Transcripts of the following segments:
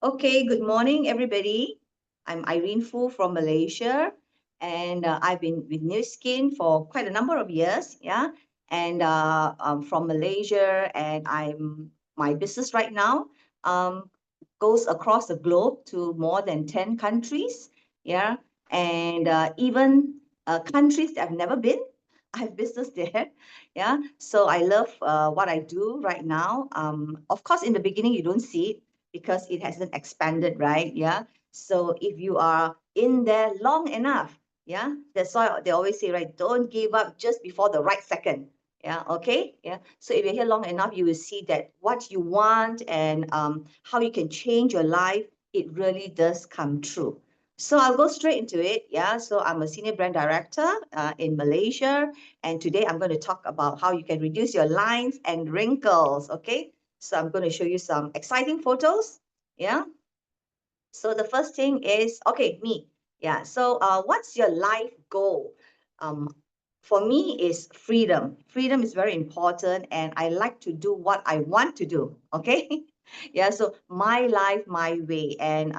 Okay, good morning, everybody. I'm Irene Fu from Malaysia, and I've been with New Skin for quite a number of years. Yeah, and I'm from Malaysia, and my business right now um, goes across the globe to more than 10 countries. Yeah, and even countries that I've never been. I have business there. Yeah, so I love what I do right now. Of course, in the beginning, you don't see it because it hasn't expanded, right? Yeah. So if you are in there long enough, yeah, that's why they always say, right, don't give up just before the right second. Yeah, okay. Yeah. So if you're here long enough, you will see that what you want and how you can change your life, it really does come true. So I'll go straight into it. Yeah. So I'm a senior brand director in Malaysia. And today I'm going to talk about how you can reduce your lines and wrinkles. Okay. So I'm going to show you some exciting photos. Yeah. So the first thing is, okay, me. Yeah. So what's your life goal? Um, for me is freedom. Freedom is very important and I like to do what I want to do. Okay. Yeah. So my life, my way. And,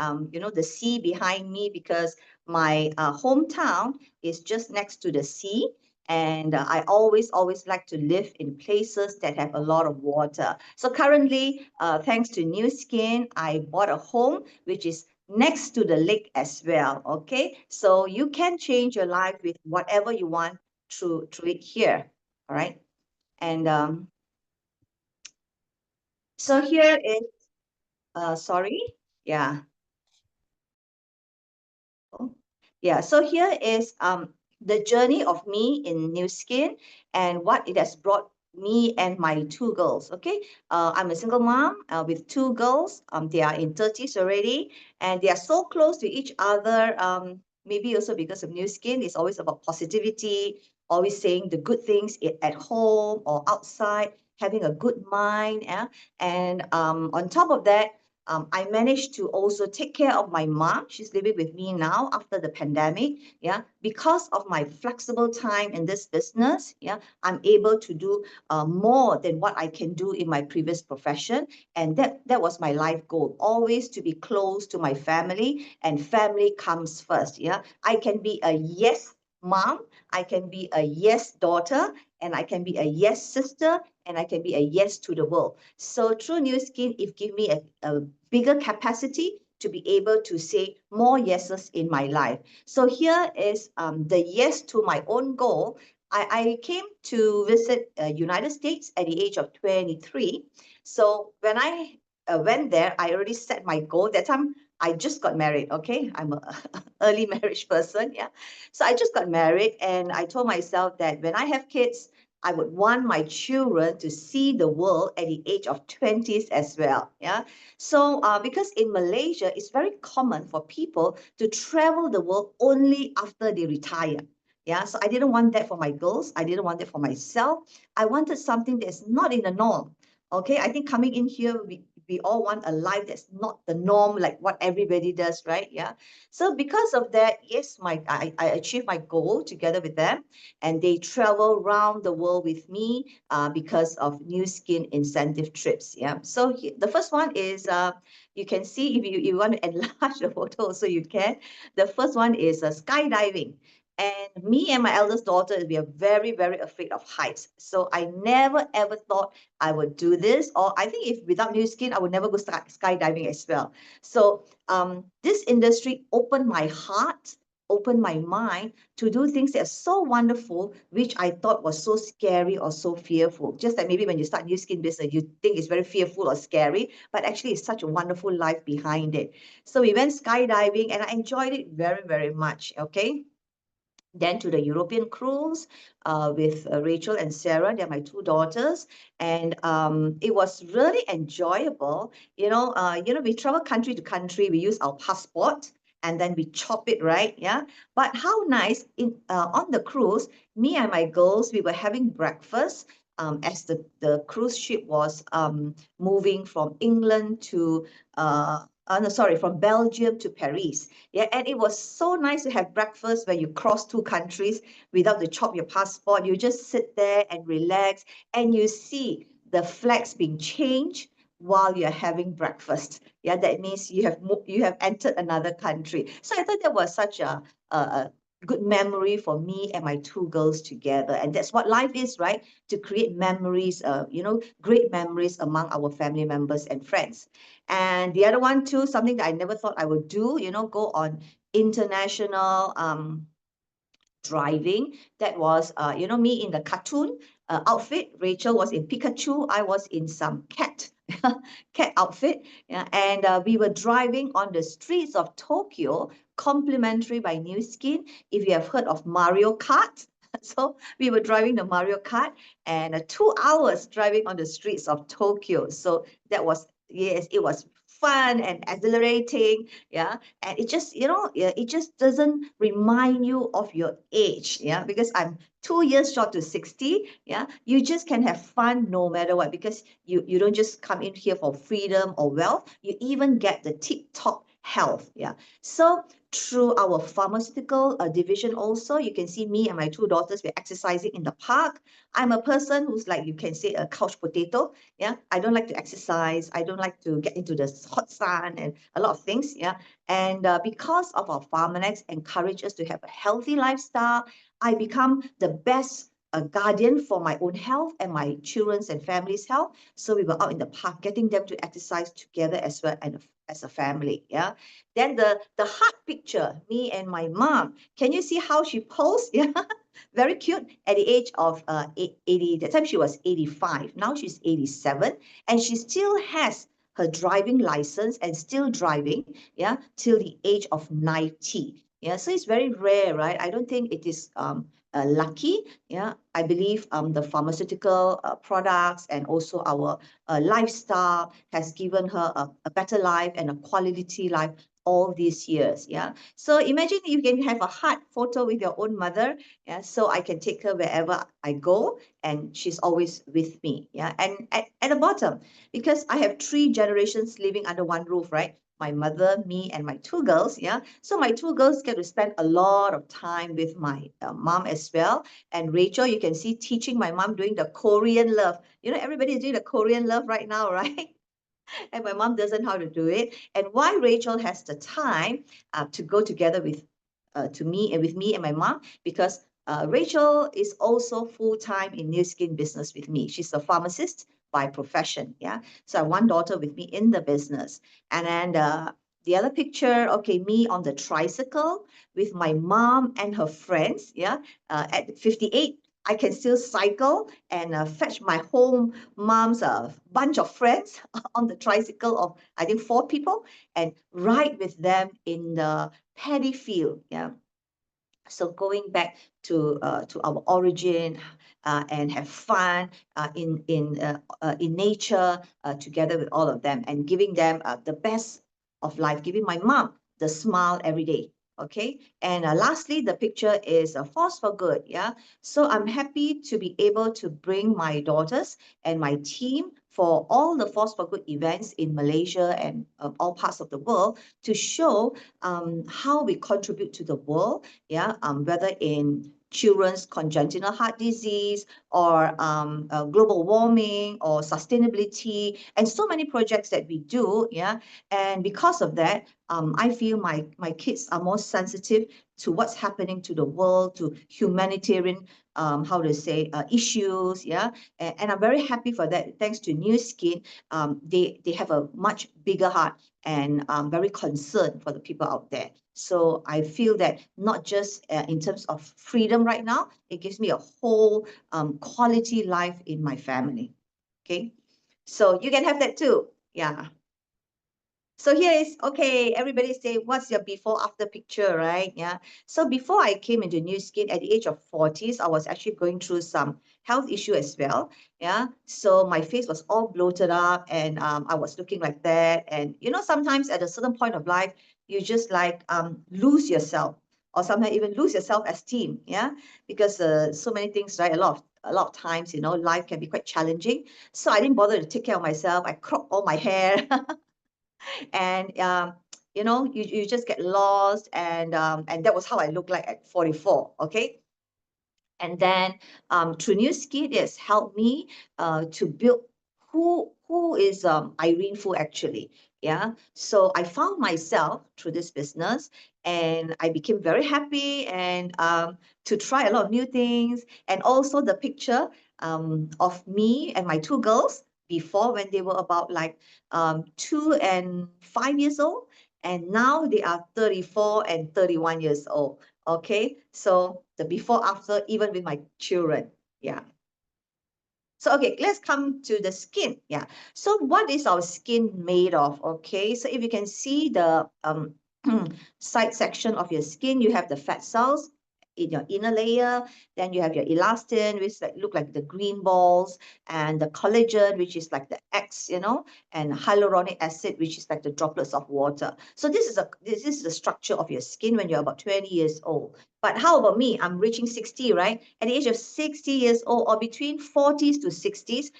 the sea behind me because my hometown is just next to the sea. And I always like to live in places that have a lot of water. So currently, thanks to New Skin, I bought a home which is next to the lake as well. Okay, so you can change your life with whatever you want through it here. All right, and so here is sorry, yeah. Oh, yeah, so here is the journey of me in New Skin and what it has brought me and my two girls. Okay, I'm a single mom with two girls. They are in 30s already, and they are so close to each other. Maybe also because of New Skin, it's always about positivity, always saying the good things at home or outside, having a good mind. Yeah? And on top of that, I managed to also take care of my mom. She's living with me now after the pandemic. Yeah, because of my flexible time in this business. Yeah, I'm able to do more than what I can do in my previous profession, and that was my life goal. Always to be close to my family, and family comes first. Yeah, I can be a yes mom, I can be a yes daughter, and I can be a yes sister, and I can be a yes to the world. So through New Skin, it gave me a bigger capacity to be able to say more yeses in my life. So here is the yes to my own goal. I came to visit United States at the age of 23. So when I went there, I already set my goal. That time I just got married. Okay, I'm a early marriage person. Yeah, so I just got married, and I told myself that when I have kids, I would want my children to see the world at the age of 20s as well. Yeah. So because in Malaysia, it's very common for people to travel the world only after they retire. Yeah. So I didn't want that for my girls. I didn't want that for myself. I wanted something that's not in the norm. Okay. I think coming in here, we all want a life that's not the norm, like what everybody does, right? Yeah. So because of that, yes, I achieved my goal together with them, and they travel around the world with me because of New Skin incentive trips. Yeah. So the first one is you can see if you want to enlarge the photo, so you can. The first one is skydiving. And me and my eldest daughter, we are very, very afraid of heights. So I never ever thought I would do this. Or I think if without New Skin, I would never go skydiving as well. So this industry opened my heart, opened my mind to do things that are so wonderful, which I thought was so scary or so fearful. Just like maybe when you start New Skin business, you think it's very fearful or scary, but actually it's such a wonderful life behind it. So we went skydiving and I enjoyed it very, very much. Okay. Then to the European cruise with Rachel and Sarah. They're my two daughters, and it was really enjoyable. We travel country to country. We use our passport, and then we chop it, right? Yeah. But how nice on the cruise, me and my girls, we were having breakfast. As the cruise ship was moving from England to no, sorry, from Belgium to Paris. Yeah, and it was so nice to have breakfast when you cross two countries without to chop your passport. You just sit there and relax, and you see the flags being changed while you're having breakfast. Yeah, that means you have entered another country. So I thought that was such a good memory for me and my two girls together. And that's what life is, right? To create memories, great memories among our family members and friends. And the other one too, something that I never thought I would do, go on international driving. That was, me in the cartoon outfit. Rachel was in Pikachu. I was in some cat outfit. Yeah, and we were driving on the streets of Tokyo, complimentary by New Skin. If you have heard of Mario Kart, so we were driving the Mario Kart and 2 hours driving on the streets of Tokyo. So that was, yes, it was fun and exhilarating. Yeah, and it just, yeah, it just doesn't remind you of your age. Yeah, because I'm 2 years short to 60. Yeah, you just can have fun no matter what, because you don't just come in here for freedom or wealth. You even get the tip top health. Yeah, so through our pharmaceutical division also, you can see me and my two daughters, we're exercising in the park. I'm a person who's like, you can say, a couch potato. Yeah, I don't like to exercise. I don't like to get into the hot sun and a lot of things. Yeah, and because of our Pharmanex encourage us to have a healthy lifestyle, I become the best guardian for my own health and my children's and family's health. So we were out in the park, getting them to exercise together as well, and as a family. Yeah. Then the heart picture, me and my mom. Can you see how she posed? Yeah. Very cute at the age of 80. That time she was 85. Now she's 87, and she still has her driving license and still driving, yeah, till the age of 90. Yeah, so it's very rare, right? I don't think it is lucky. Yeah, I believe the pharmaceutical products and also our lifestyle has given her a better life and a quality life all these years. Yeah, so imagine you can have a heart photo with your own mother. Yeah, so I can take her wherever I go, and she's always with me. Yeah, and at the bottom, because I have 3 generations living under one roof, right? My mother, me, and my two girls. Yeah, so my two girls get to spend a lot of time with my mom as well. And Rachel, you can see teaching my mom doing the Korean love. Everybody is doing the Korean love right now, right? And my mom doesn't know how to do it. And why Rachel has the time to go together to me and with me and my mom, because Rachel is also full-time in New Skin business with me. She's a pharmacist by profession. Yeah. So I have one daughter with me in the business. And then the other picture, okay, me on the tricycle with my mom and her friends. Yeah. At 58, I can still cycle and fetch my home mom's bunch of friends on the tricycle of, I think, 4 people, and ride with them in the paddy field. Yeah. So going back to our origin, and have fun in nature together with all of them, and giving them the best of life, giving my mom the smile every day. Okay, and lastly, the picture is a force for good. Yeah, so I'm happy to be able to bring my daughters and my team for all the force for good events in Malaysia and all parts of the world, to show how we contribute to the world. Yeah, whether in children's congenital heart disease, or global warming, or sustainability, and so many projects that we do. Yeah, and because of that, I feel my kids are more sensitive to what's happening to the world, to humanitarian, how to say, issues. Yeah, and I'm very happy for that. Thanks to New Skin, they have a much bigger heart, and very concerned for the people out there. So I feel that not just in terms of freedom right now, it gives me a whole quality life in my family. Okay, so you can have that too. Yeah. So here is, okay, everybody say, what's your before after picture, right? Yeah. So before I came into New Skin at the age of 40s, I was actually going through some health issue as well. Yeah. So my face was all bloated up, and I was looking like that. And sometimes at a certain point of life, you just like lose yourself, or sometimes even lose your self-esteem. Yeah. Because so many things, right? A lot of times, life can be quite challenging. So I didn't bother to take care of myself. I cropped all my hair. And you just get lost, and that was how I look like at 44. Okay, and then through New Skin, it has helped me to build who is Irene Fu actually? Yeah. So I found myself through this business, and I became very happy and to try a lot of new things. And also the picture of me and my two girls before, when they were about like 2 and 5 years old, and now they are 34 and 31 years old. Okay, so the before after, even with my children. Yeah. So, okay, let's come to the skin. Yeah. So what is our skin made of? Okay. So if you can see the side section of your skin, you have the fat cells in your inner layer. Then you have your elastin, which look like the green balls, and the collagen, which is like the eggs, and hyaluronic acid, which is like the droplets of water. So this is the structure of your skin when you're about 20 years old. But how about me? I'm reaching 60, right? At the age of 60 years old, or between 40s to 60s,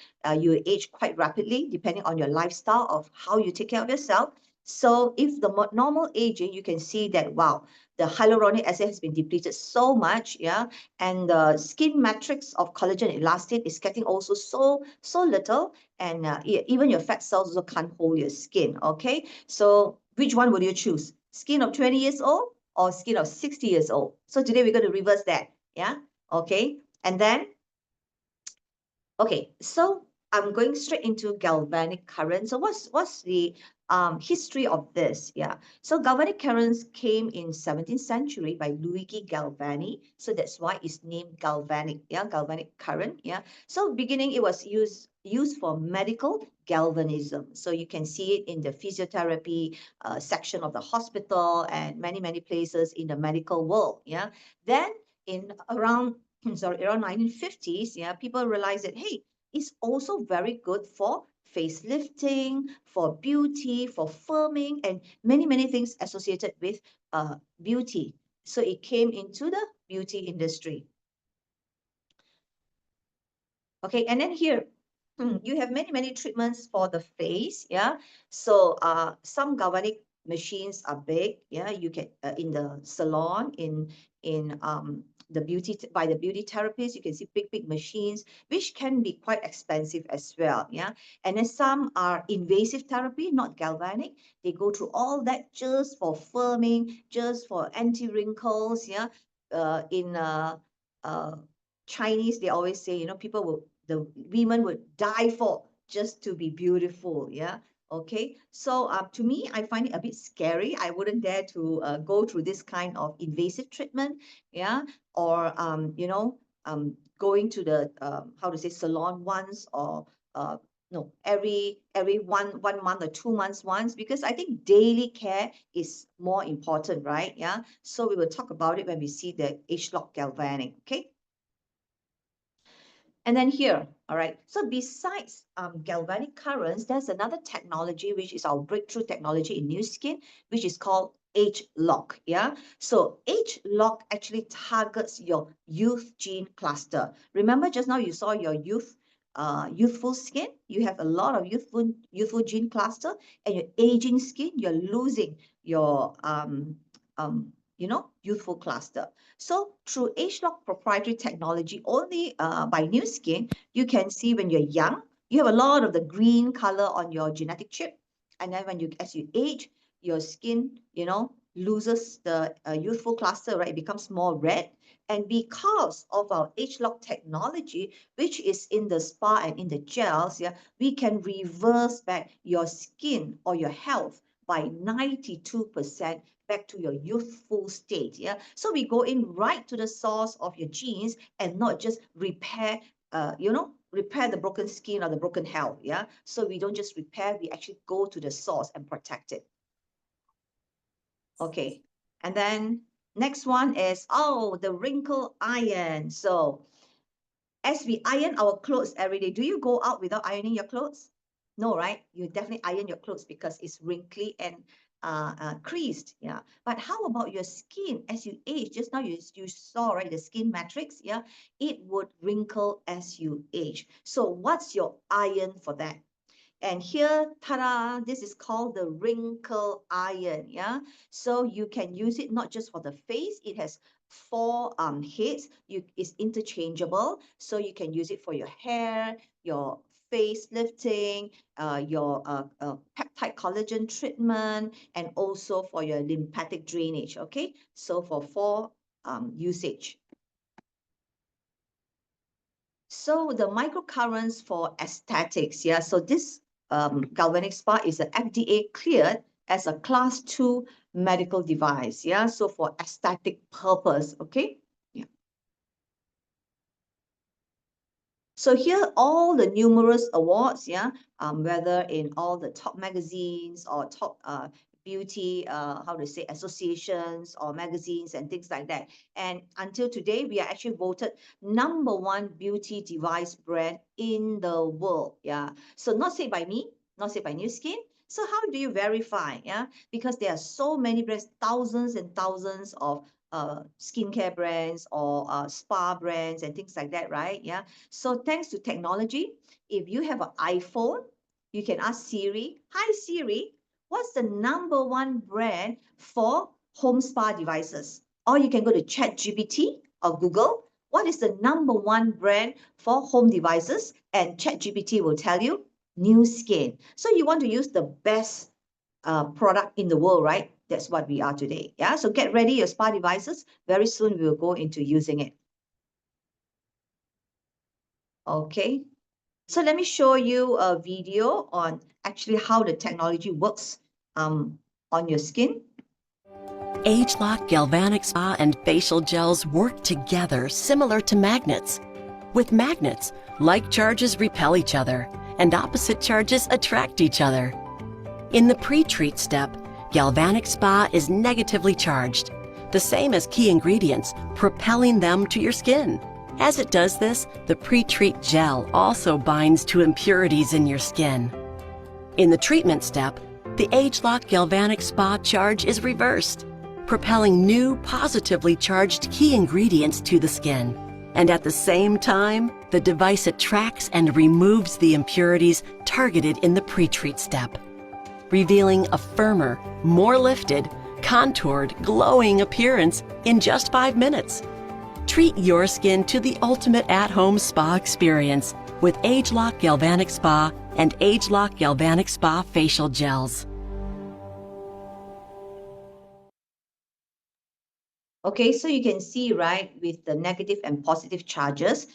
you age quite rapidly, depending on your lifestyle of how you take care of yourself. So if the normal aging, you can see that, wow, the hyaluronic acid has been depleted so much, yeah, and the skin matrix of collagen and elastin is getting also so little, and even your fat cells also can't hold your skin. Okay, so which one would you choose? Skin of 20 years old or skin of 60 years old? So today we're going to reverse that. Yeah. Okay. And then, okay, so I'm going straight into galvanic current. So what's the history of this? Yeah. So galvanic currents came in 17th century by Luigi Galvani. So that's why it's named galvanic. Yeah, galvanic current. Yeah. So beginning it was used for medical galvanism. So you can see it in the physiotherapy section of the hospital and many places in the medical world. Yeah. Then in around around 1950s, yeah, people realized that, hey, it's also very good for facelifting, for beauty, for firming, and many things associated with beauty. So it came into the beauty industry. Okay, and then here, you have many treatments for the face. Yeah, so some galvanic machines are big. Yeah, you can in the salon, in the by the beauty therapists, you can see big machines, which can be quite expensive as well. Yeah, and then some are invasive therapy, not galvanic. They go through all that just for firming, just for anti wrinkles. Yeah, in uh Chinese, they always say, the women would die for just to be beautiful. Yeah. Okay. So to me, I find it a bit scary. I wouldn't dare to go through this kind of invasive treatment. Yeah. Or, going to the, how to say, salon once, or, no, every one month or 2 months once, because I think daily care is more important, right? Yeah. So we will talk about it when we see the H-lock galvanic. Okay. And then here, all right, so besides galvanic currents, there's another technology, which is our breakthrough technology in new skin, which is called H-lock. Yeah, so H-lock actually targets your youth gene cluster. Remember just now you saw your youthful skin, you have a lot of youthful gene cluster, and your aging skin, you're losing your youthful cluster. So through H-lock proprietary technology, only by new skin, you can see when you're young, you have a lot of the green color on your genetic chip. And then as you age, your skin, loses the youthful cluster, right? It becomes more red. And because of our H-lock technology, which is in the spa and in the gels, yeah, we can reverse back your skin or your health by 92% back to your youthful state. Yeah. So we go in right to the source of your genes and not just repair, repair the broken skin or the broken health. Yeah. So we don't just repair, we actually go to the source and protect it. Okay. And then next one is, the wrinkle iron. So as we iron our clothes every day, do you go out without ironing your clothes? No, right? You definitely iron your clothes because it's wrinkly and creased. Yeah. But how about your skin as you age? Just now you saw, right, the skin matrix. Yeah. It would wrinkle as you age. So what's your iron for that? And here, ta-da, this is called the wrinkle iron. Yeah. So you can use it not just for the face. It has four heads. It's interchangeable. So you can use it for your hair, your facelifting, your peptide collagen treatment, and also for your lymphatic drainage. Okay, so for 4 usage. So the microcurrents for aesthetics, yeah. So this galvanic spa is an FDA cleared as a class 2 medical device, yeah. So for aesthetic purpose, okay. Yeah. So here all the numerous awards, yeah, whether in all the top magazines or top beauty, how to say, associations or magazines and things like that. And until today, we are actually voted #1 beauty device brand in the world. Yeah. So not said by me, not said by New Skin. So how do you verify? Yeah, because there are so many brands, thousands and thousands of skincare brands or spa brands and things like that, right? Yeah. So thanks to technology, if you have an iPhone, you can ask Siri, "Hi Siri, what's the #1 brand for home spa devices?" Or you can go to ChatGPT or Google, "What is the #1 brand for home devices?" And ChatGPT will tell you, New Skin. So you want to use the best product in the world, right? That's what we are today. Yeah. So get ready your spa devices. Very soon we will go into using it. Okay. So let me show you a video on actually how the technology works on your skin. Age-Lock Galvanic Spa and Facial Gels work together similar to magnets. With magnets, like charges repel each other and opposite charges attract each other. In the pre-treat step, Galvanic Spa is negatively charged, the same as key ingredients, propelling them to your skin. As it does this, the pre-treat gel also binds to impurities in your skin. In the treatment step, the Age-Lock Galvanic Spa charge is reversed, propelling new positively charged key ingredients to the skin. And at the same time, the device attracts and removes the impurities targeted in the pre-treat step, revealing a firmer, more lifted, contoured, glowing appearance in just 5 minutes. Treat your skin to the ultimate at-home spa experience with Age-Lock Galvanic Spa and Age-Lock Galvanic Spa Facial Gels. Okay, so you can see, right, with the negative and positive charges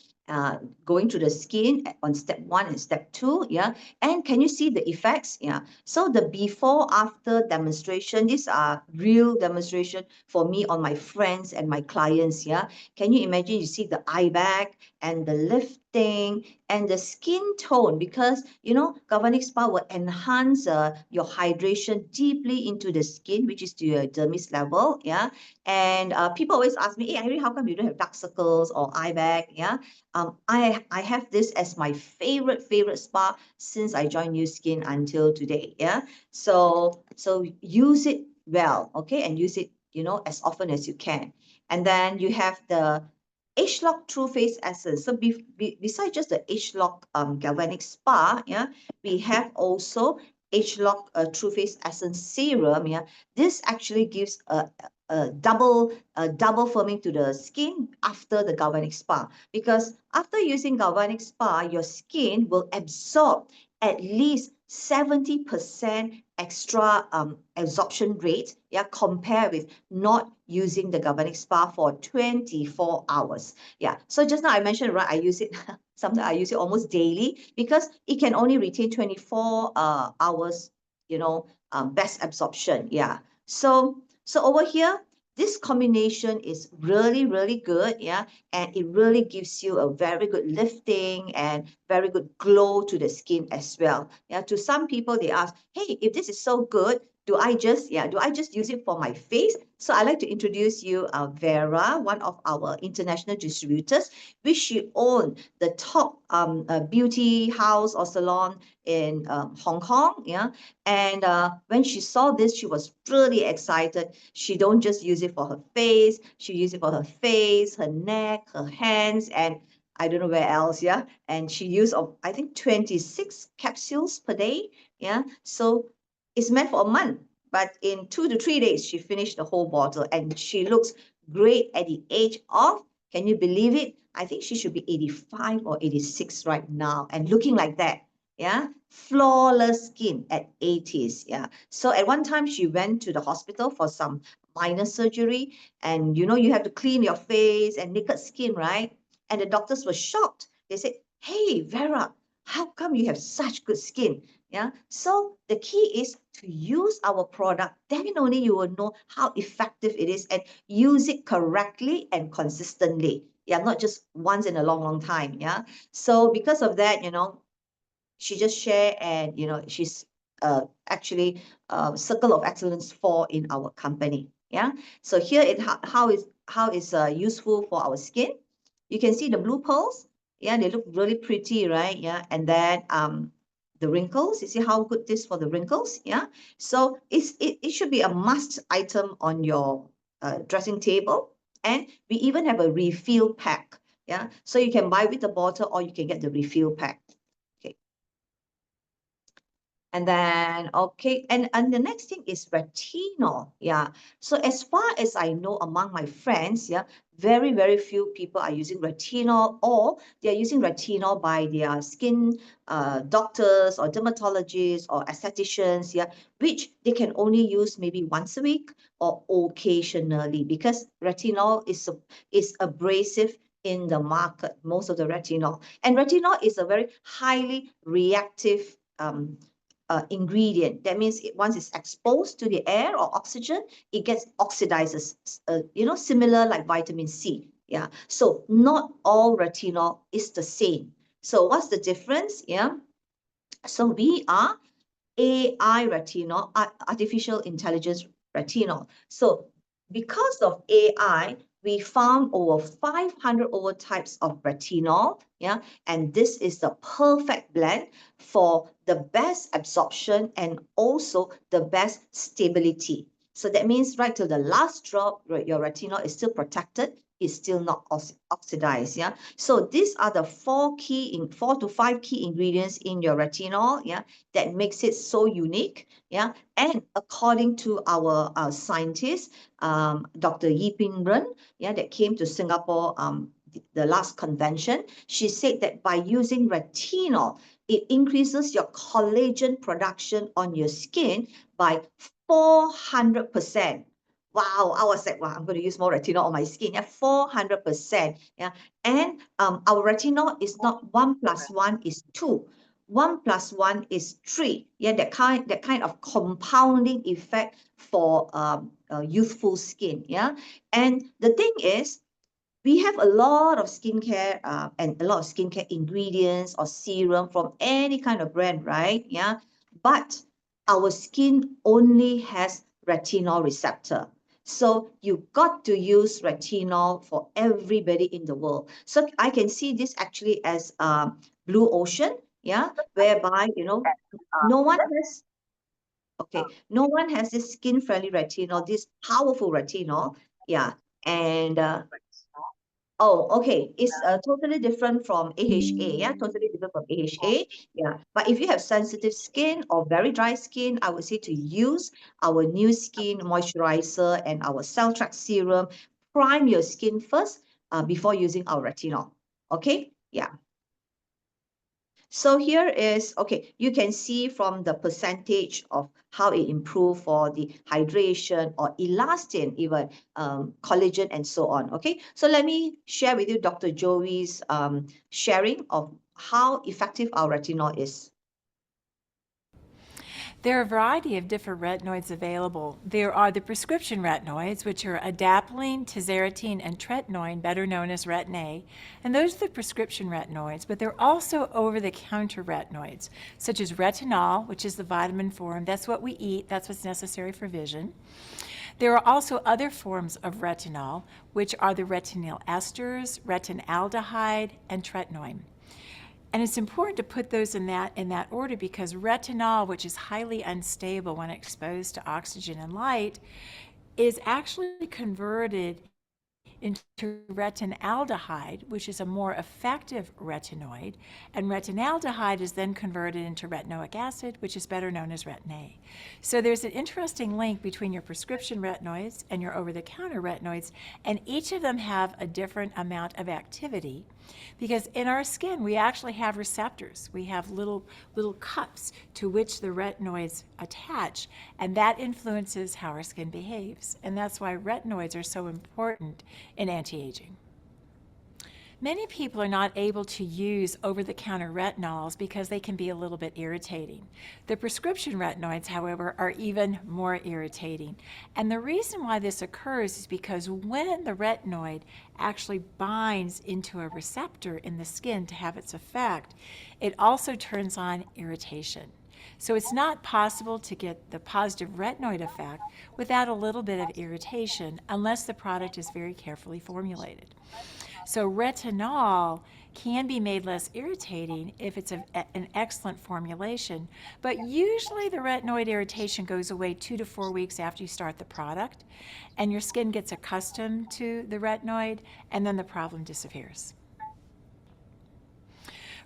going to the skin on step 1 and step 2, yeah. And can you see the effects? Yeah. So the before after demonstration, these are real demonstration for me on my friends and my clients, yeah. Can you imagine you see the eye bag and the lifting and the skin tone, because you know galvanic spa will enhance your hydration deeply into the skin, which is to your dermis level, yeah. And people always ask me, "Hey, Irene, how come you don't have dark circles or eye bag?" Yeah. I have this as my favorite spa since I joined New Skin until today. Yeah. So use it well, okay, and use it, you know, as often as you can. And then you have the Age-Lock True Face Essence. So besides just the Age-Lock Galvanic Spa, yeah, we have also Age-Lock True Face Essence Serum. Yeah, this actually gives a double firming to the skin after the galvanic spa, because after using galvanic spa, your skin will absorb at least 70% extra absorption rate, yeah, compared with not using the galvanic spa for 24 hours. Yeah, so just now I mentioned, right, I use it sometimes I use it almost daily because it can only retain 24 hours, you know, best absorption. Yeah. So over here, this combination is really good, yeah, and it really gives you a very good lifting and very good glow to the skin as well. Yeah, to some people they ask, "Hey, if this is so good, do I just use it for my face?" So I like to introduce you Vera, one of our international distributors, which she owned the top beauty house or salon in Hong Kong, yeah. And when she saw this, she was really excited. She don't just use it for her face, she use it for her face, her neck, her hands, and I don't know where else, yeah. And she used, I think, 26 capsules per day, yeah. So it's meant for a month, but in 2 to 3 days, she finished the whole bottle, and she looks great at the age of, can you believe it? I think she should be 85 or 86 right now, and looking like that. Yeah, flawless skin at 80s. Yeah, so at one time she went to the hospital for some minor surgery, and you have to clean your face and naked skin, right? And the doctors were shocked. They said, "Hey, Vera, how come you have such good skin?" Yeah, so the key is to use our product. Then only you will know how effective it is and use it correctly and consistently. Yeah, not just once in a long, long time. Yeah, so because of that, she just share, and she's actually circle of excellence for in our company. Yeah, so here it how is useful for our skin. You can see the blue pearls. Yeah, they look really pretty, right? Yeah, and then the wrinkles, you see how good this for the wrinkles. Yeah, so it should be a must item on your dressing table. And we even have a refill pack. Yeah, so you can buy with the bottle or you can get the refill pack. Okay. And then, okay, and the next thing is retinol. Yeah. So as far as I know, among my friends, yeah, very, very few people are using retinol, or they're using retinol by their skin doctors or dermatologists or aestheticians, yeah, which they can only use maybe once a week or occasionally, because retinol is abrasive in the market, most of the retinol. And retinol is a very highly reactive ingredient. That means once it's exposed to the air or oxygen, it gets oxidizes, similar like vitamin C. Yeah. So not all retinol is the same. So what's the difference? Yeah. So we are AI retinol, artificial intelligence retinol. So because of AI, we found over 500 over types of retinol. Yeah, and this is the perfect blend for the best absorption and also the best stability. So that means right till the last drop, your retinol is still protected, is still not oxidized. Yeah. So these are the four to five key ingredients in your retinol. Yeah, that makes it so unique. Yeah, and according to our scientist, Dr. Yi Ping Ren, yeah, that came to Singapore the last convention, she said that by using retinol, it increases your collagen production on your skin by 400%. Wow, I was like, wow, I'm going to use more retinol on my skin. Yeah, 400%. Yeah, and our retinol is not 1+1 is 2. 1+1 is 3. Yeah, that kind of compounding effect for youthful skin. Yeah, and the thing is, we have a lot of skincare and a lot of skincare ingredients or serum from any kind of brand, right? Yeah, but our skin only has retinol receptor. So you got to use retinol for everybody in the world. So I can see this actually as blue ocean, yeah, whereby no one has no one has this skin-friendly retinol, this powerful retinol, yeah, and oh, okay. It's totally different from AHA. Yeah, totally different from AHA. Yeah. But if you have sensitive skin or very dry skin, I would say to use our new skin moisturizer and our cell track serum. Prime your skin first before using our retinol. Okay. Yeah. So here is, okay, you can see from the percentage of how it improved for the hydration or elastin, even collagen and so on. Okay, so let me share with you Dr. Joey's sharing of how effective our retinol is. There are a variety of different retinoids available. There are the prescription retinoids, which are adapalene, tazarotene, and tretinoin, better known as Retin A, and those are the prescription retinoids, but there are also over-the-counter retinoids, such as retinol, which is the vitamin form. That's what we eat. That's what's necessary for vision. There are also other forms of retinol, which are the retinyl esters, retinaldehyde, and tretinoin. And it's important to put those in that order because retinol, which is highly unstable when exposed to oxygen and light, is actually converted into retinaldehyde, which is a more effective retinoid, and retinaldehyde is then converted into retinoic acid, which is better known as retin A. So there's an interesting link between your prescription retinoids and your over-the-counter retinoids, and each of them have a different amount of activity, because in our skin we actually have receptors. We have little cups to which the retinoids attach, and that influences how our skin behaves. And that's why retinoids are so important in anti-aging. Many people are not able to use over-the-counter retinols because they can be a little bit irritating. The prescription retinoids, however, are even more irritating. And the reason why this occurs is because when the retinoid actually binds into a receptor in the skin to have its effect, it also turns on irritation. So it's not possible to get the positive retinoid effect without a little bit of irritation unless the product is very carefully formulated. So retinol can be made less irritating if it's an excellent formulation, but usually the retinoid irritation goes away 2 to 4 weeks after you start the product, and your skin gets accustomed to the retinoid, and then the problem disappears.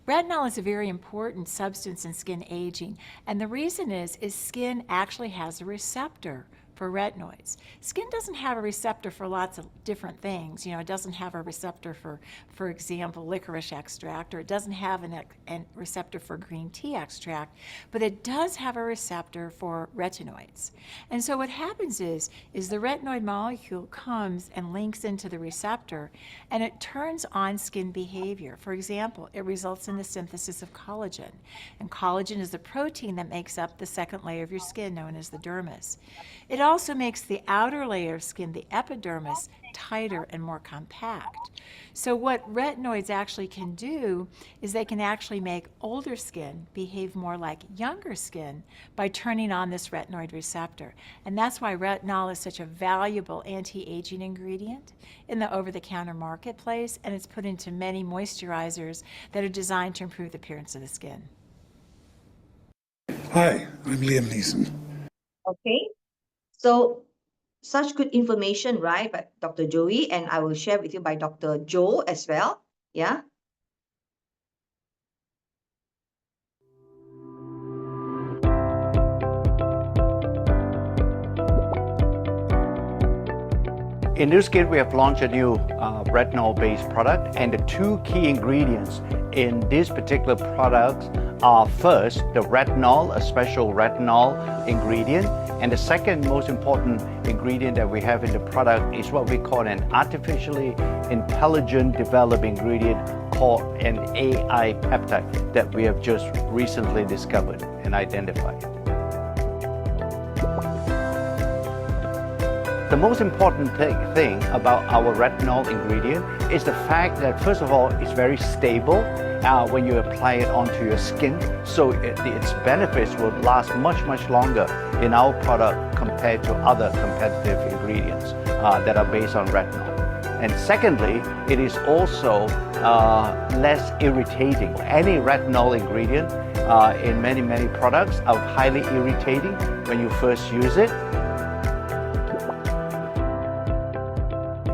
Retinol is a very important substance in skin aging, and the reason is skin actually has a receptor for retinoids. Skin doesn't have a receptor for lots of different things. You know, it doesn't have a receptor for example, licorice extract, or it doesn't have a receptor for green tea extract, but it does have a receptor for retinoids. And so what happens is the retinoid molecule comes and links into the receptor, and it turns on skin behavior. For example, it results in the synthesis of collagen, and collagen is the protein that makes up the second layer of your skin, known as the dermis. It also makes the outer layer of skin, the epidermis, tighter and more compact. So what retinoids actually can do is they can actually make older skin behave more like younger skin by turning on this retinoid receptor. And that's why retinol is such a valuable anti-aging ingredient in the over-the-counter marketplace, and it's put into many moisturizers that are designed to improve the appearance of the skin. Hi, I'm Liam Neeson. Okay. So such good information, right, by Dr. Joey, and I will share with you by Dr. Joe as well. Yeah. In Nu Skin, we have launched a new retinol-based product, and the two key ingredients in this particular product are first, the retinol, a special retinol ingredient, and the second most important ingredient that we have in the product is what we call an artificially intelligent developed ingredient called an AI peptide that we have just recently discovered and identified. The most important thing about our retinol ingredient is the fact that, first of all, it's very stable when you apply it onto your skin, so its benefits will last much longer in our product compared to other competitive ingredients that are based on retinol. And secondly, it is also less irritating. Any retinol ingredient in many products are highly irritating when you first use it.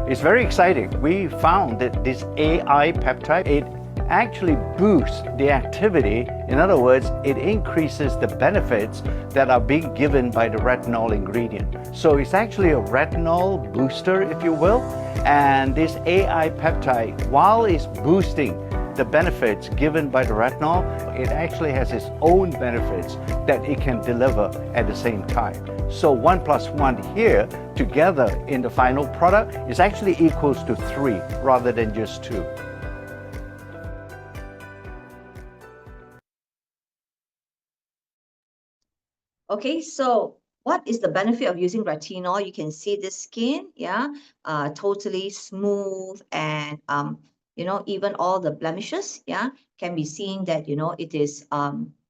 It's very exciting. We found that this AI peptide, it actually boosts the activity. In other words, it increases the benefits that are being given by the retinol ingredient. So it's actually a retinol booster, if you will. And this AI peptide, while it's boosting the benefits given by the retinol, it actually has its own benefits that it can deliver at the same time. So 1 + 1 here together in the final product is actually equals to 3 rather than just 2. Okay, so what is the benefit of using retinol? You can see the skin, yeah, totally smooth, and you know, even all the blemishes, yeah, can be seen that, you know, it is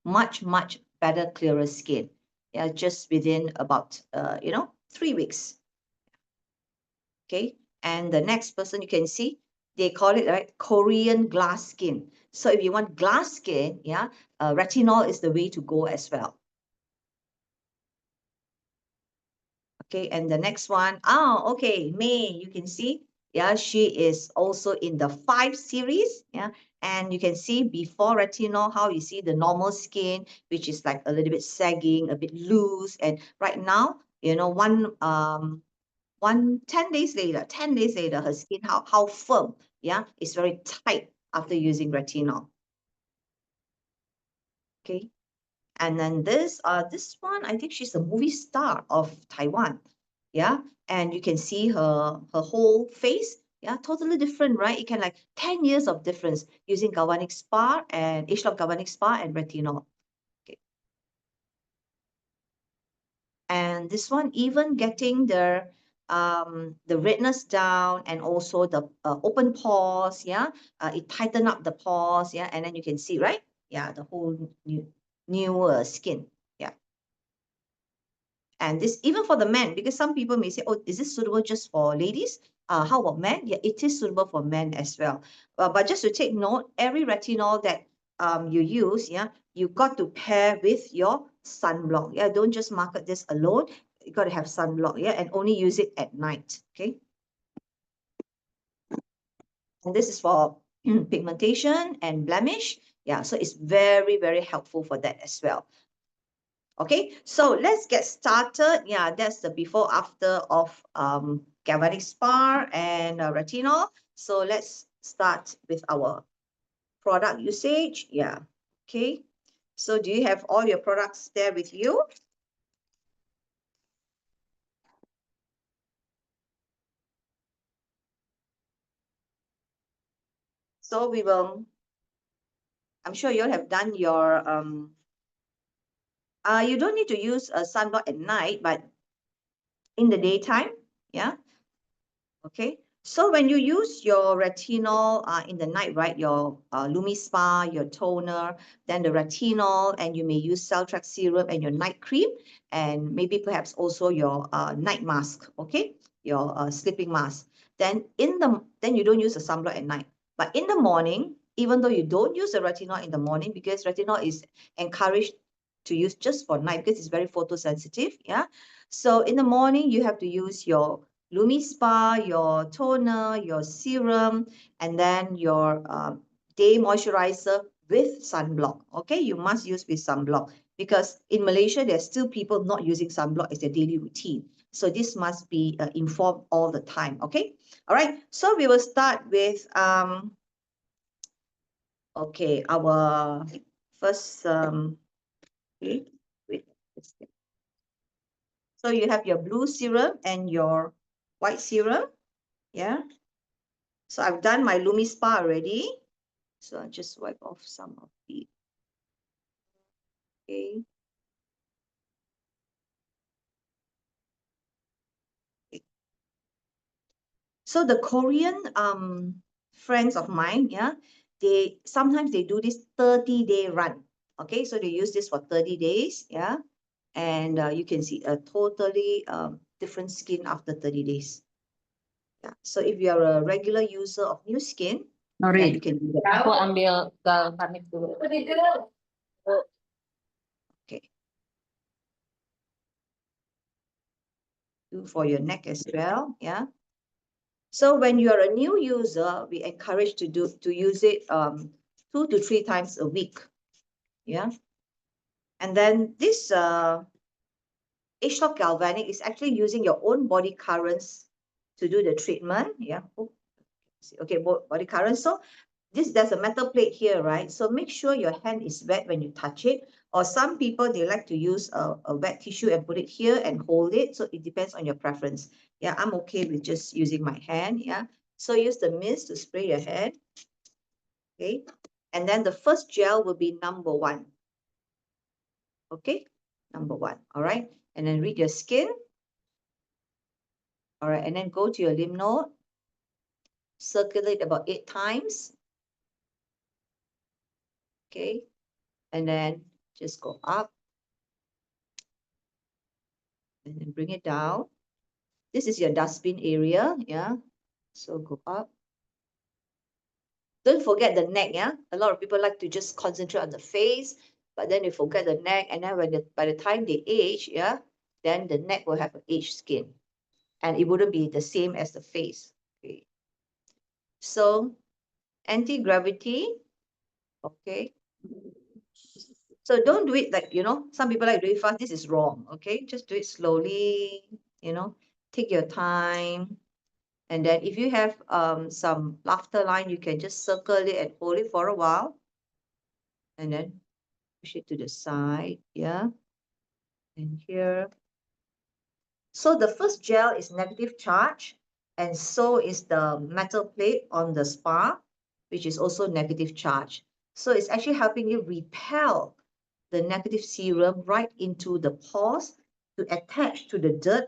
much better, clearer skin, yeah, just within about 3 weeks. Okay, and the next person, you can see they call it, right, Korean glass skin. So if you want glass skin, yeah, retinol is the way to go as well. Okay, and the next one, okay, May, you can see Yeah, she is also in the 5 series. Yeah, and you can see before retinol how you see the normal skin, which is like a little bit sagging, a bit loose. And right now, you know, 10 days later, 10 days later, her skin, how firm. Yeah, it's very tight after using retinol. Okay. And then this one, I think she's a movie star of Taiwan. Yeah. And you can see her whole face. Yeah, totally different, right? It can like 10 years of difference using galvanic spa and H-Lock galvanic spa and retinol. Okay. And this one, even getting the redness down and also the open pores. Yeah, it tighten up the pores. Yeah, and then you can see, right? Yeah, the whole newer skin. Yeah. And this even for the men, because some people may say, oh, is this suitable just for ladies? How about men? Yeah, it is suitable for men as well. But just to take note, every retinol that you use, yeah, you got to pair with your sunblock. Yeah, don't just market this alone. You got to have sunblock, yeah, and only use it at night. Okay. And this is for pigmentation and blemish. Yeah, so it's very, very helpful for that as well. Okay, so let's get started. Yeah, that's the before after of galvanic spar and retinol. So let's start with our product usage. Yeah, okay. So do you have all your products there with you? So we will, I'm sure you'll have done your, you don't need to use a sunblock at night, but in the daytime, yeah. Okay, so when you use your retinol in the night, right, your Lumi Spa, your toner, then the retinol, and you may use Celtrax serum and your night cream, and maybe perhaps also your night mask, okay, your sleeping mask. Then then you don't use the sunblock at night. But in the morning, even though you don't use the retinol in the morning, because retinol is encouraged to use just for night because it's very photosensitive, yeah. So in the morning, you have to use your Lumi Spa, your toner, your serum, and then your day moisturizer with sunblock. Okay, you must use with sunblock because in Malaysia, there's still people not using sunblock as their daily routine. So this must be informed all the time. Okay, all right. So we will start with okay, our first okay, wait, so you have your blue serum and your white serum. Yeah. So I've done my Lumi Spa already. So I'll just wipe off some of the, okay. So the Korean friends of mine, yeah, they sometimes they do this 30-day run. Okay, so they use this for 30 days, yeah. And you can see a totally different skin after 30 days. Yeah. So if you are a regular user of New Skin, yeah, you can do that. Aku ambil galvanik dulu. Okay. Do for your neck as well, yeah. So when you're a new user, we encourage to use it 2 to 3 times a week. Yeah. And then this H-Lock Galvanic is actually using your own body currents to do the treatment. Yeah. Oh, okay, body current. So there's a metal plate here, right? So make sure your hand is wet when you touch it. Or some people, they like to use a wet tissue and put it here and hold it. So it depends on your preference. Yeah, I'm okay with just using my hand. Yeah. So use the mist to spray your hand. Okay. And then the first gel will be number 1. Okay. Number 1. All right. And then read your skin. All right. And then go to your lymph node. Circulate about 8 times. Okay. And then just go up. And then bring it down. This is your dustbin area. Yeah. So go up. Don't forget the neck. Yeah. A lot of people like to just concentrate on the face, but then they forget the neck. And then by the time they age, yeah, then the neck will have an aged skin. And it wouldn't be the same as the face. Okay. So anti-gravity, okay. So don't do it like, some people like do it fast. This is wrong, okay? Just do it slowly, take your time. And then if you have some laughter line, you can just circle it and hold it for a while. And then push it to the side, yeah. And here. So the first gel is negative charge, and so is the metal plate on the spa, which is also negative charge. So it's actually helping you repel the negative serum right into the pores to attach to the dirt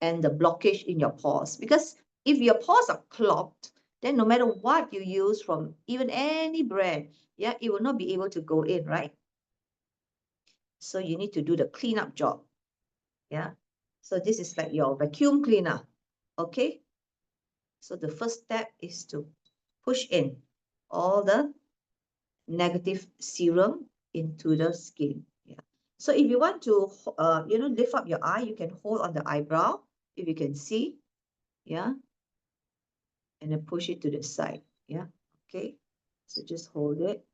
and the blockage in your pores. Because if your pores are clogged, then no matter what you use from even any brand, yeah, it will not be able to go in, right? So you need to do the cleanup job. Yeah. So this is like your vacuum cleaner. Okay. So the first step is to push in all the negative serum into the skin. Yeah. So if you want to, lift up your eye, you can hold on the eyebrow, if you can see. Yeah. And then push it to the side. Yeah. Okay. So just hold it.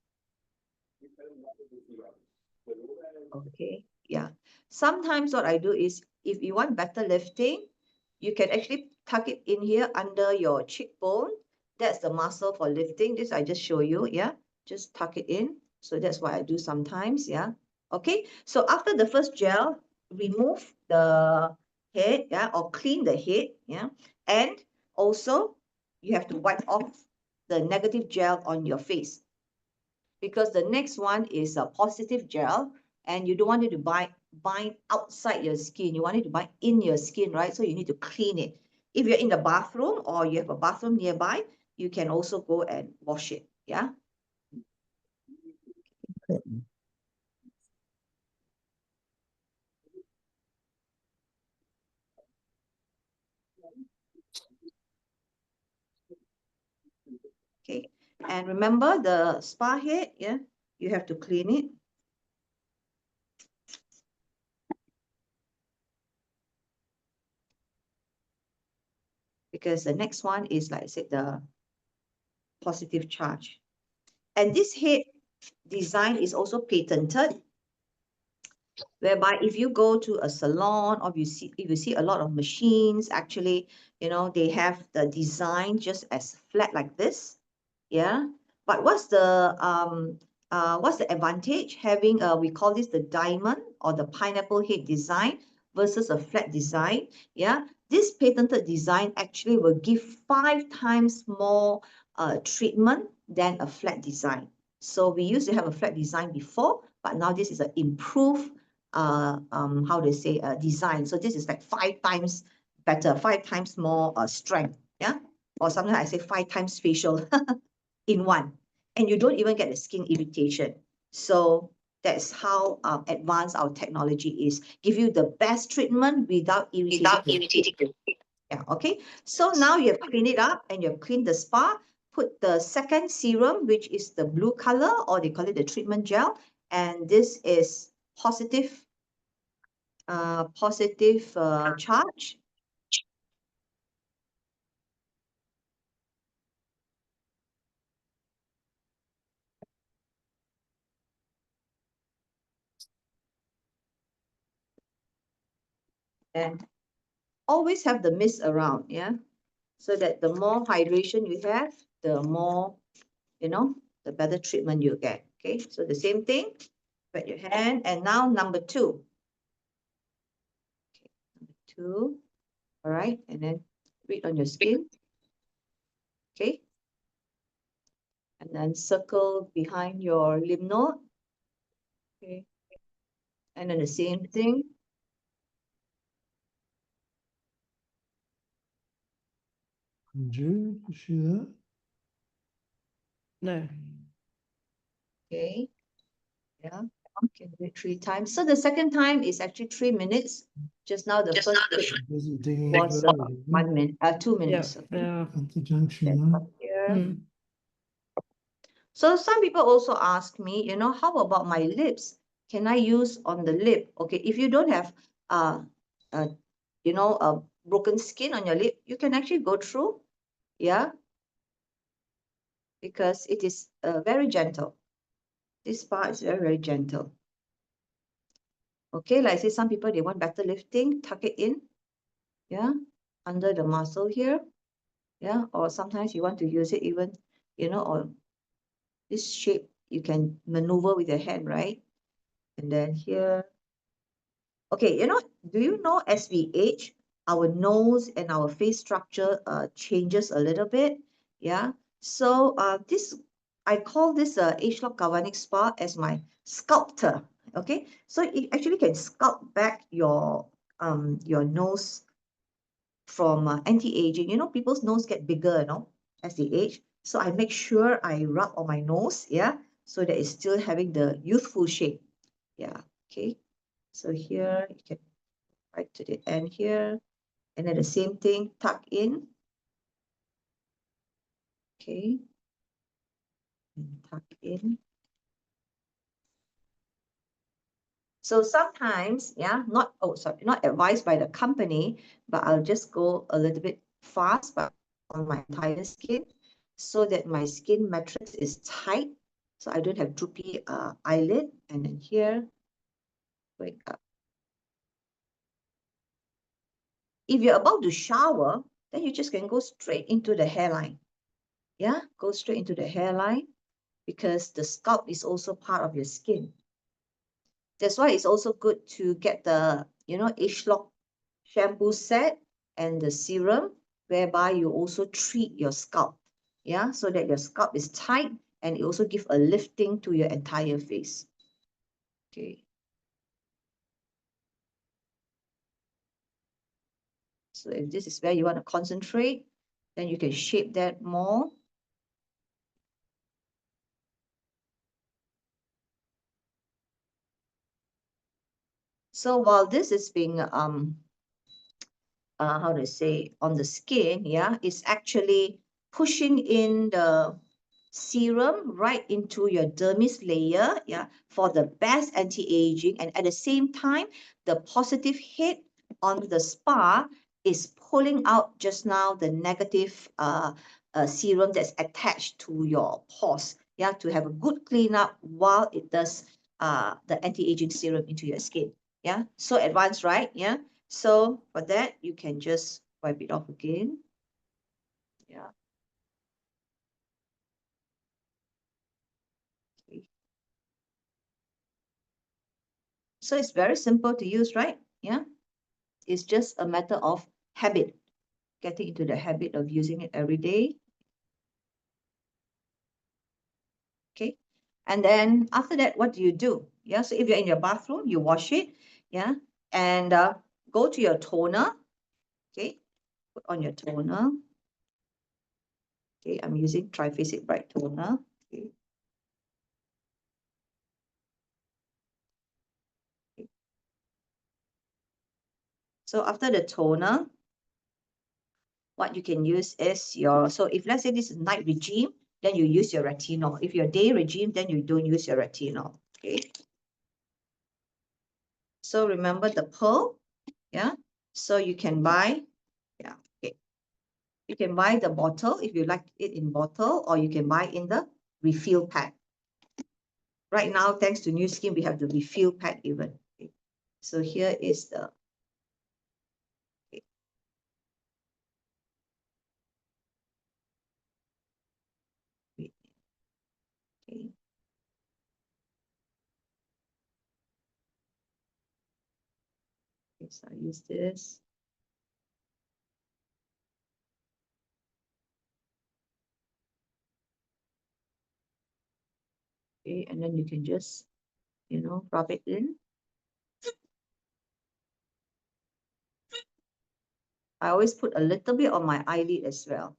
Okay. Yeah. Sometimes what I do is, if you want better lifting, you can actually tuck it in here under your cheekbone. That's the muscle for lifting. This I just show you. Yeah. Just tuck it in. So that's what I do sometimes. Yeah. Okay. So after the first gel, remove the head. Yeah. Or clean the head. Yeah. And also, you have to wipe off the negative gel on your face, because the next one is a positive gel, and you don't want it to bind outside your skin. You want it to bind in your skin, right? So you need to clean it. If you're in the bathroom or you have a bathroom nearby, you can also go and wash it. Yeah. Okay. And remember the spa head, yeah, you have to clean it. Because the next one is, like I said, the positive charge. And this head design is also patented, whereby if you go to a salon, or if you see a lot of machines, actually, they have the design just as flat like this. Yeah. But what's the advantage having we call this the diamond or the pineapple head design versus a flat design? Yeah. This patented design actually will give 5 times more treatment than a flat design. So we used to have a flat design before, but now this is an improved how they say design. So this is like 5 times better, 5 times more strength. Yeah. Or sometimes I say 5 times facial in one, and you don't even get the skin irritation. So that's how advanced our technology is. Give you the best treatment without irritating your skin. Yeah, okay. So now you have cleaned it up and you have cleaned the spa. Put the second serum, which is the blue color, or they call it the treatment gel. And this is positive charge. And always have the mist around, yeah, so that the more hydration you have, the more, the better treatment you get. Okay, so the same thing, wet your hand. And now number 2. Okay, number 2. All right, and then read on your skin. Okay, and then circle behind your lymph node. Okay, and then the same thing. Jude, is she there? No. Okay, yeah, can do it 3 times. So the second time is actually 3 minutes. Just now the first She wasn't digging was below, was it? 1 minute, 2 minutes. Okay. Yeah. At the junction, Then huh? up here. Hmm. So some people also ask me, how about my lips? Can I use on the lip? Okay, if you don't have, a broken skin on your lip, you can actually go through. yeah, because it is very gentle. This part is very, very gentle. Okay, like I say, some people, they want better lifting, tuck it in, yeah, under the muscle here, yeah, or sometimes you want to use it even, or this shape, you can maneuver with your hand, right? And then here, okay, do you know as we age, our nose and our face structure changes a little bit, yeah? So I call this age lock galvanic spa as my sculptor, okay? So it actually can sculpt back your nose from anti-aging. People's nose get bigger, as they age. So I make sure I rub on my nose, yeah, so that it's still having the youthful shape, yeah, okay. So here you can right to the end here, and then the same thing, tuck in, okay, and tuck in. So sometimes, yeah, not advised by the company, but I'll just go a little bit fast, but on my entire skin, so that my skin matrix is tight, so I don't have droopy eyelid. And then here, wake up. If you're about to shower, then you just can go straight into the hairline. Yeah, go straight into the hairline, because the scalp is also part of your skin. That's why it's also good to get the, Age Lock shampoo set and the serum, whereby you also treat your scalp, yeah, so that your scalp is tight, and it also gives a lifting to your entire face. Okay. So if this is where you want to concentrate, then you can shape that more. So while this is being how to say, on the skin, yeah, it's actually pushing in the serum right into your dermis layer, yeah, for the best anti-aging. And at the same time, the positive hit on the spa is pulling out just now the negative serum that's attached to your pores, yeah, to have a good cleanup while it does the anti-aging serum into your skin. Yeah, so advanced, right? Yeah. So for that, you can just wipe it off again. Yeah. Okay. So it's very simple to use, right? Yeah. It's just a matter of habit, getting into the habit of using it every day. Okay. And then after that, what do you do? Yeah. So if you're in your bathroom, you wash it. Yeah. And go to your toner. Okay. Put on your toner. Okay. I'm using Triphasic Bright Toner. Okay. So after the toner, what you can use is so if let's say this is night regime, then you use your retinol. If your day regime, then you don't use your retinol. Okay. So remember the pearl, yeah. So you can buy, yeah, okay. You can buy the bottle if you like it in bottle, or you can buy in the refill pack. Right now, thanks to New Skin, we have the refill pack even. Okay. So here is the, okay. Okay. Okay, so I use this. Okay, and then you can just, rub it in. I always put a little bit on my eyelid as well.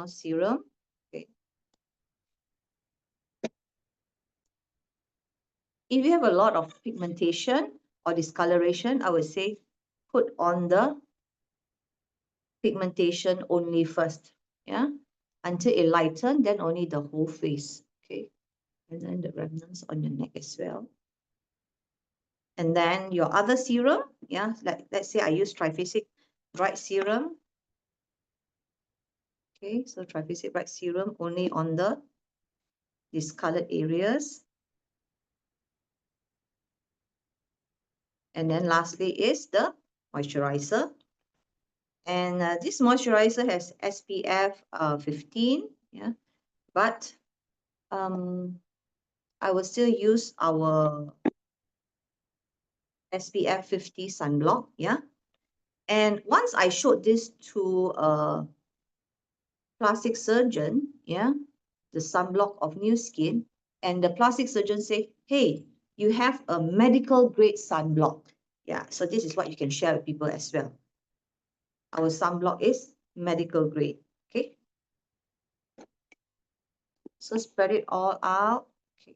Serum. Okay. If you have a lot of pigmentation or discoloration, I would say put on the pigmentation only first. Yeah. until it lighten, then only the whole face. Okay. And then the remnants on your neck as well. And then your other serum, yeah, like let's say I use triphasic bright serum. Okay, so triphasic bright serum only on the discolored areas. And then lastly is the moisturizer. And this moisturizer has SPF 15, yeah, but I will still use our SPF 50 sunblock, yeah. And once I showed this to a plastic surgeon, yeah, the sunblock of New Skin, and the plastic surgeon say, hey, you have a medical grade sunblock. Yeah, so this is what you can share with people as well. Our sunblock is medical grade, okay? So spread it all out, okay.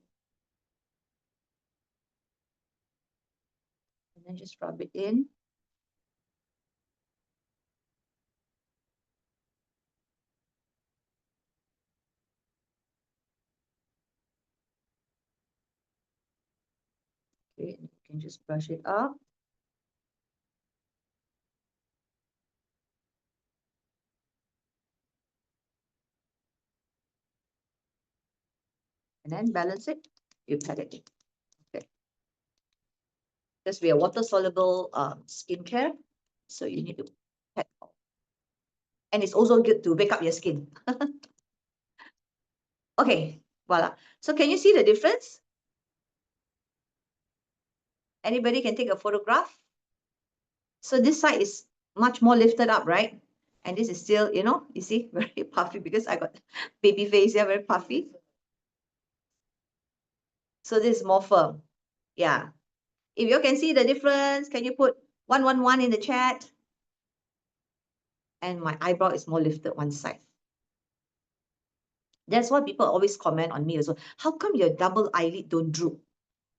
And then just rub it in. Okay, and you can just brush it up. And then balance it, you pat it in. Okay. Because we are water-soluble skincare, so you need to pat. And it's also good to wake up your skin. Okay, voila. So can you see the difference? Anybody can take a photograph? So this side is much more lifted up, right? And this is still, you know, you see, very puffy because I got baby face here, very puffy. So this is more firm. Yeah. If you can see the difference, can you put 111 in the chat? And my eyebrow is more lifted one side. That's why people always comment on me also. How come your double eyelid don't droop?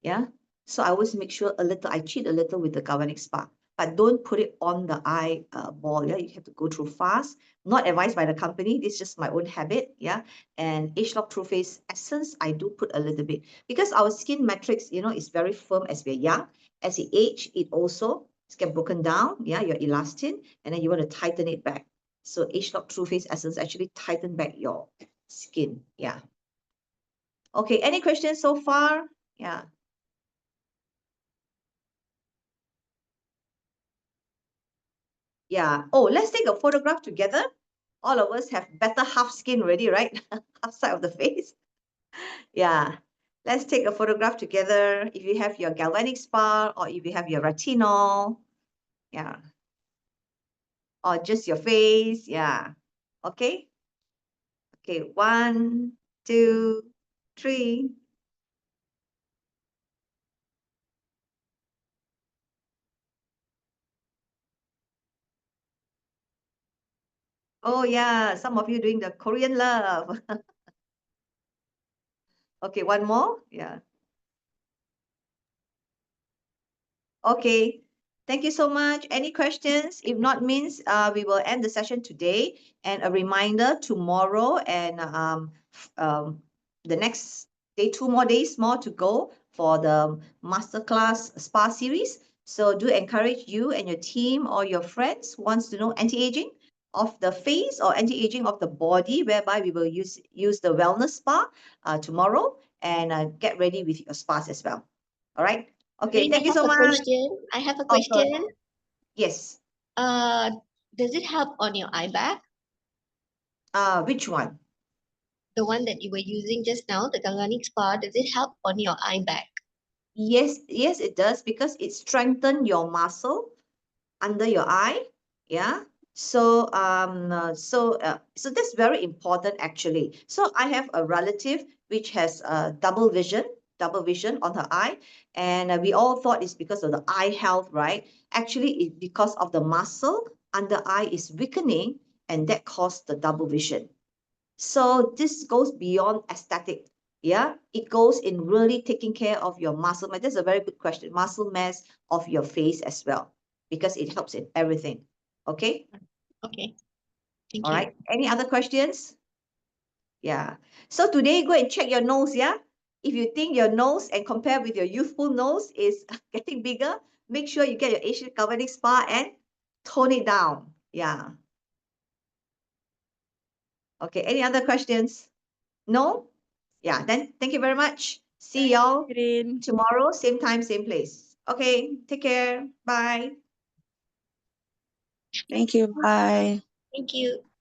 Yeah. So I always make sure a little, I cheat a little with the galvanic spark, but don't put it on the eye ball. Yeah, you have to go through fast. Not advised by the company. This is just my own habit. Yeah. And Age-Lock True Face Essence, I do put a little bit because our skin matrix, you know, is very firm as we're young. As we age, it also gets broken down. Yeah, your elastin, and then you want to tighten it back. So Age-Lock True Face Essence actually tighten back your skin. Yeah. Okay. Any questions so far? Yeah. Yeah. Oh, let's take a photograph together. All of us have better half skin already, right? Half side of the face. Yeah. Let's take a photograph together. If you have your galvanic spark or if you have your retinol. Yeah. Or just your face. Yeah. Okay. Okay. 1, 2, 3. Oh, yeah. Some of you doing the Korean love. Okay. One more. Yeah. Okay. Thank you so much. Any questions? If not, means we will end the session today. And a reminder, tomorrow and the next day, 2 more days more to go for the masterclass spa series. So do encourage you and your team or your friends who wants to know anti-aging of the face or anti-aging of the body, whereby we will use the wellness spa tomorrow and get ready with your spas as well. All right. Okay, Irene, thank you I have so a much. question. I have a Oh, sorry. question. Yes. Does it help on your eye bag? Which one? The one that you were using just now, the galvanic spa, does it help on your eye bag? Yes, yes, it does because it strengthens your muscle under your eye. Yeah. So so that's very important actually. So I have a relative which has double vision on her eye, and we all thought it's because of the eye health, right? Actually, it's because of the muscle under eye is weakening, and that caused the double vision. So this goes beyond aesthetic. Yeah, it goes in really taking care of your muscle mass. That's a very good question. Muscle mass of your face as well, because it helps in everything. Okay. Okay. Thank All you. right. Any other questions? Yeah. So today, go and check your nose, yeah? If you think your nose and compare with your youthful nose is getting bigger, make sure you get your Asian Galvanic Spa and tone it down. Yeah. Okay, any other questions? No? Yeah, then thank you very much. See y'all Irene. tomorrow, same time, same place. Okay, take care. Bye. Thank you. Bye. Thank you.